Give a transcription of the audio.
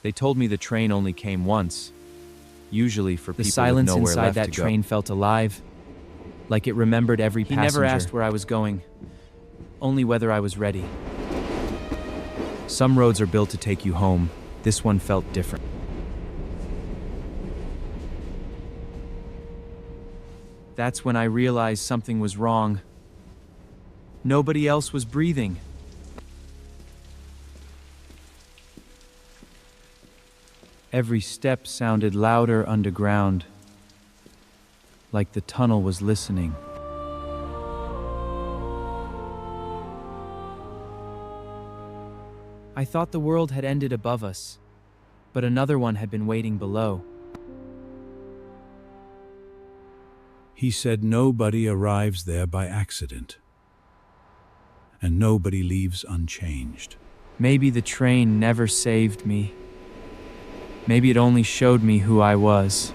They told me the train only came once, usually for The people with silence nowhere inside left that to go. train felt alive, like it remembered every passenger. He never asked where I was going, only whether I was ready. Some roads are built to take you home. This one felt different. That's when I realized something was wrong. Nobody else was breathing. Every step sounded louder underground, like the tunnel was listening. I thought the world had ended above us, but another one had been waiting below. He said nobody arrives there by accident, and nobody leaves unchanged. Maybe the train never saved me. Maybe it only showed me who I was.